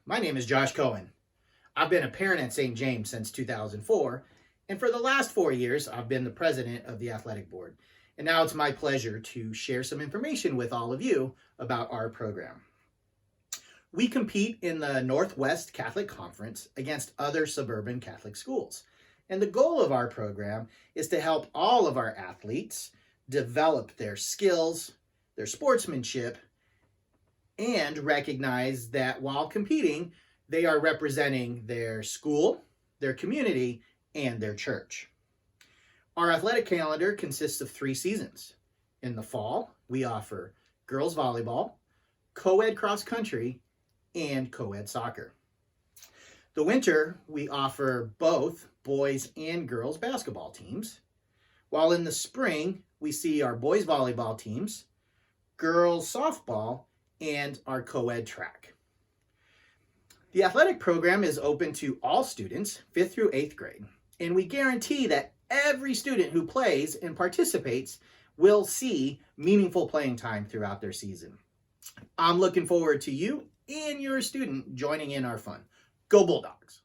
My name is Josh Cohen. I've been a parent at St. James since 2004, and for the last 4 years, I've been the president of the athletic board. And now it's my pleasure to share some information with all of you about our program. We compete in the Northwest Catholic Conference against other suburban Catholic schools. And the goal of our program is to help all of our athletes develop their skills, their sportsmanship, and recognize that while competing, they are representing their school, their community, and their church. Our athletic calendar consists of 3 seasons. In the fall, we offer girls volleyball, co-ed cross country, and co-ed soccer. The winter, we offer both boys and girls basketball teams, while in the spring, we see our boys volleyball teams, girls softball, and our co-ed track. The athletic program is open to all students, 5th through 8th grade, and we guarantee that every student who plays and participates will see meaningful playing time throughout their season. I'm looking forward to you and your student joining in our fun. Go Bulldogs!